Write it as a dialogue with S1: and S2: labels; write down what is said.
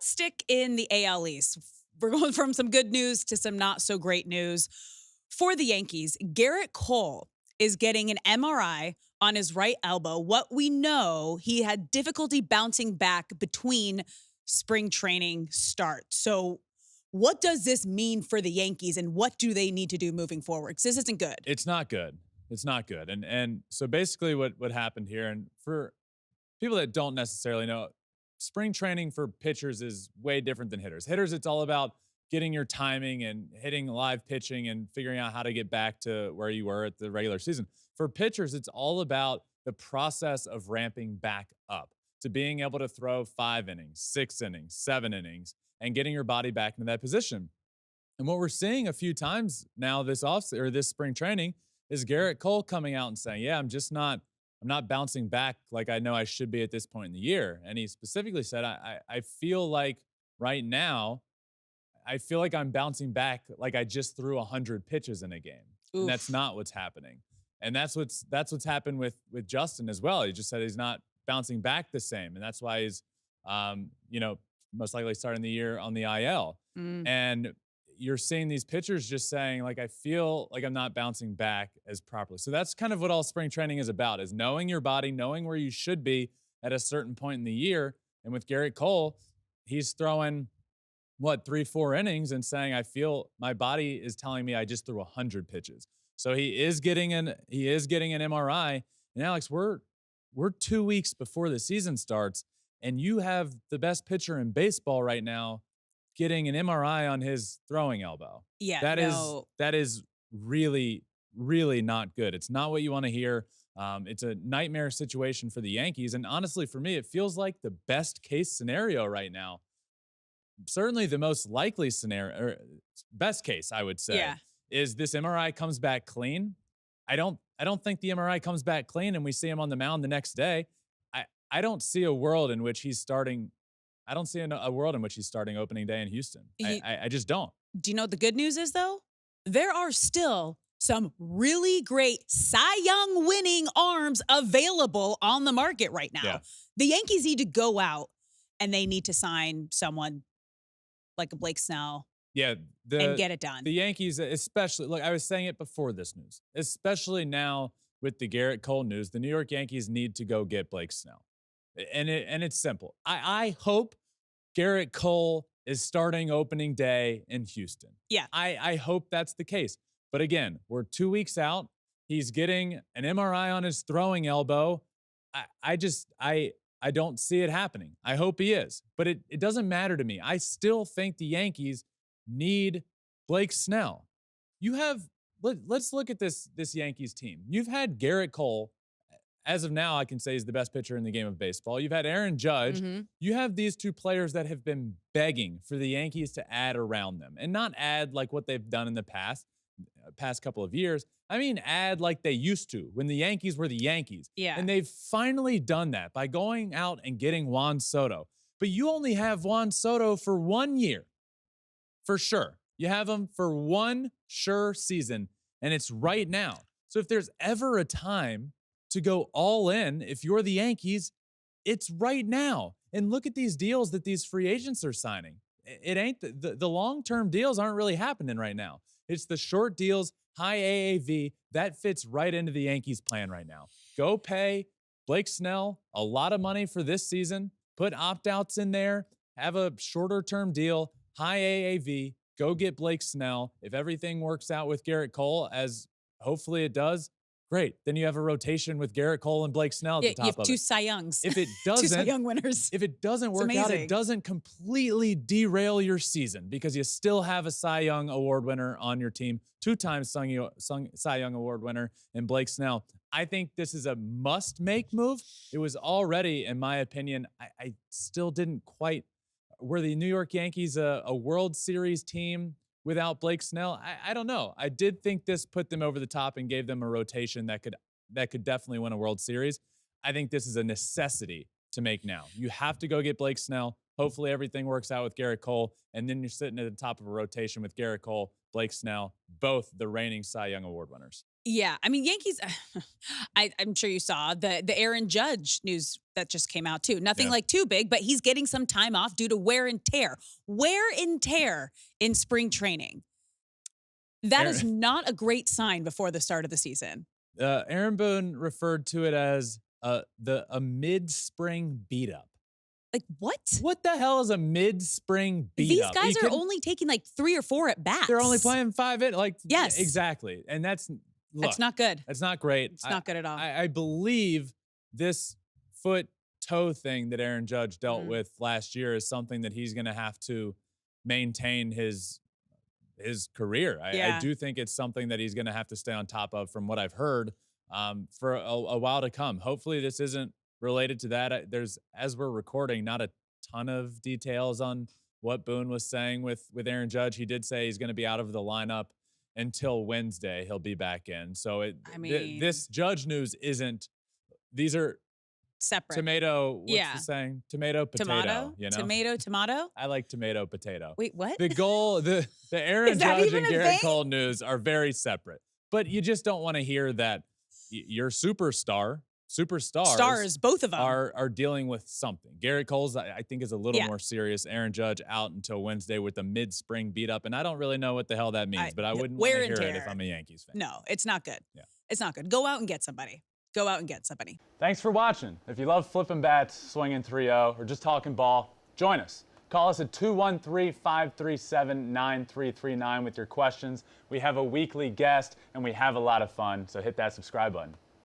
S1: let's stick in the AL East. We're going from some good news to some not so great news. For the Yankees, Gerrit Cole is getting an MRI on his right elbow. What we know, he had difficulty bouncing back between spring training starts. So what does this mean for the Yankees, and what do they need to do moving forward? Because this isn't good.
S2: It's not good. It's not good. And so basically what happened here, and for people that don't necessarily know, spring training for pitchers is way different than hitters. Hitters, it's all about getting your timing and hitting live pitching and figuring out how to get back to where you were at the regular season. For pitchers, it's all about the process of ramping back up to being able to throw 5 innings, 6 innings, 7 innings, and getting your body back into that position. And what we're seeing a few times now this spring training is Gerrit Cole coming out and saying, "Yeah, I'm not bouncing back like I know I should be at this point in the year." And he specifically said, I feel like right now, I feel like I'm bouncing back like I just threw 100 pitches in a game." And that's
S1: Oof.
S2: not what's happening. And that's what's happened with Justin as well. He just said he's not bouncing back the same. And that's why he's most likely starting the year on the IL.
S1: Mm.
S2: And you're seeing these pitchers just saying, like, I feel like I'm not bouncing back as properly. So that's kind of what all spring training is about, is knowing your body, knowing where you should be at a certain point in the year. And with Gerrit Cole, he's throwing 3, 4 innings and saying, I feel my body is telling me I just threw 100 pitches. So he is getting an MRI. And Alex, we're 2 weeks before the season starts, and you have the best pitcher in baseball right now getting an MRI on his throwing elbow.
S1: Yeah,
S2: That is
S1: no.
S2: that is really, really not good. It's not what you want to hear. It's a nightmare situation for the Yankees. And honestly, for me, it feels like the best case scenario right now. Certainly the most likely scenario, or best case, I would say,
S1: Yeah.
S2: is this MRI comes back clean. I don't think the MRI comes back clean and we see him on the mound the next day. I don't see a world in which he's starting. I don't see a world in which he's starting opening day in Houston.
S1: You,
S2: I just don't.
S1: do you know what the good news is, though? There are still some really great Cy Young winning arms available on the market right
S2: Yeah.
S1: now. The Yankees need to go out and they need to sign someone like a Blake Snell
S2: Yeah,
S1: and
S2: the
S1: get it done.
S2: the Yankees, especially, look, I was saying it before this news, especially now with the Gerrit Cole news, the New York Yankees need to go get Blake Snell. And it's simple. I hope Gerrit Cole is starting opening day in Houston.
S1: Yeah.
S2: I hope that's the case. But again, we're 2 weeks out. He's getting an MRI on his throwing elbow. I don't see it happening. I hope he is. But it doesn't matter to me. I still think the Yankees need Blake Snell. Let's look at this Yankees team. You've had Gerrit Cole, as of now, I can say he's the best pitcher in the game of baseball. You've had Aaron Judge.
S1: Mm-hmm.
S2: You have these two players that have been begging for the Yankees to add around them, and not add like what they've done in the past couple of years. I mean, add like they used to when the Yankees were the Yankees.
S1: Yeah.
S2: And they've finally done that by going out and getting Juan Soto. But you only have Juan Soto for 1 year, for sure. You have him for one sure season, and it's right now. So if there's ever a time to go all in, if you're the Yankees, it's right now. And look at these deals that these free agents are signing. It ain't the long-term deals aren't really happening right now. It's the short deals, high AAV, that fits right into the Yankees plan right now. Go pay Blake Snell a lot of money for this season, put opt-outs in there, have a shorter term deal, high AAV, go get Blake Snell. If everything works out with Gerrit Cole, as hopefully it does, great. Then you have a rotation with Gerrit Cole and Blake Snell at
S1: Yeah,
S2: the
S1: you
S2: top
S1: have
S2: of
S1: two
S2: it.
S1: Cy Youngs.
S2: If it
S1: Two Cy
S2: doesn't,
S1: Young winners.
S2: if it doesn't work out,
S1: amazing.
S2: it doesn't completely derail your season because you still have a Cy Young Award winner on your team, 2-time Cy Young Award winner in Blake Snell. I think this is a must-make move. It was already, in my opinion, I still didn't quite. Were the New York Yankees a World Series team without Blake Snell? I don't know. I did think this put them over the top and gave them a rotation that could definitely win a World Series. I think this is a necessity to make now. You have to go get Blake Snell. Hopefully everything works out with Gerrit Cole, and then you're sitting at the top of a rotation with Gerrit Cole, Blake Snell, both the reigning Cy Young Award winners.
S1: Yeah, I mean, Yankees. I'm sure you saw the Aaron Judge news that just came out too. Nothing
S2: Yeah.
S1: like too big, but he's getting some time off due to wear and tear. Wear and tear in spring training. That is
S2: Aaron,
S1: not a great sign before the start of the season.
S2: Aaron Boone referred to it as a mid-spring beat up.
S1: Like what?
S2: What the hell is a mid-spring beat
S1: These
S2: up?
S1: guys are only taking like 3 or 4 at bats.
S2: They're only playing 5 in, like,
S1: Yes.
S2: exactly. And that's
S1: That's not good.
S2: That's not great.
S1: It's not good at all.
S2: I believe this foot toe thing that Aaron Judge dealt with last year is something that he's going to have to maintain his career. I do think it's something that he's going to have to stay on top of, from what I've heard, for a while to come. Hopefully, this isn't related to that. There's, as we're recording, not a ton of details on what Boone was saying with Aaron Judge. He did say he's going to be out of the lineup until Wednesday. He'll be back in. So this Judge news isn't. These are
S1: separate.
S2: Tomato. What's the saying? Tomato, potato.
S1: Tomato.
S2: You know?
S1: Tomato. Tomato.
S2: I like tomato, potato.
S1: Wait, what?
S2: The Aaron Judge and
S1: even a
S2: Gerrit
S1: thing?
S2: Cole news are very separate. But you just don't want to hear that your superstars,
S1: both of them,
S2: are dealing with something. Gerrit Cole's, I think, is a little more serious. Aaron Judge out until Wednesday with a mid-spring beat up, and I don't really know what the hell that means, but I wouldn't want to hear it if I'm a Yankees fan.
S1: No, it's not good.
S2: Yeah.
S1: It's not good. Go out and get somebody. Go out and get somebody.
S3: Thanks for watching. If you love flipping bats, swinging 3-0, or just talking ball, join us. Call us at 213-537-9339 with your questions. We have a weekly guest, and we have a lot of fun, so hit that subscribe button.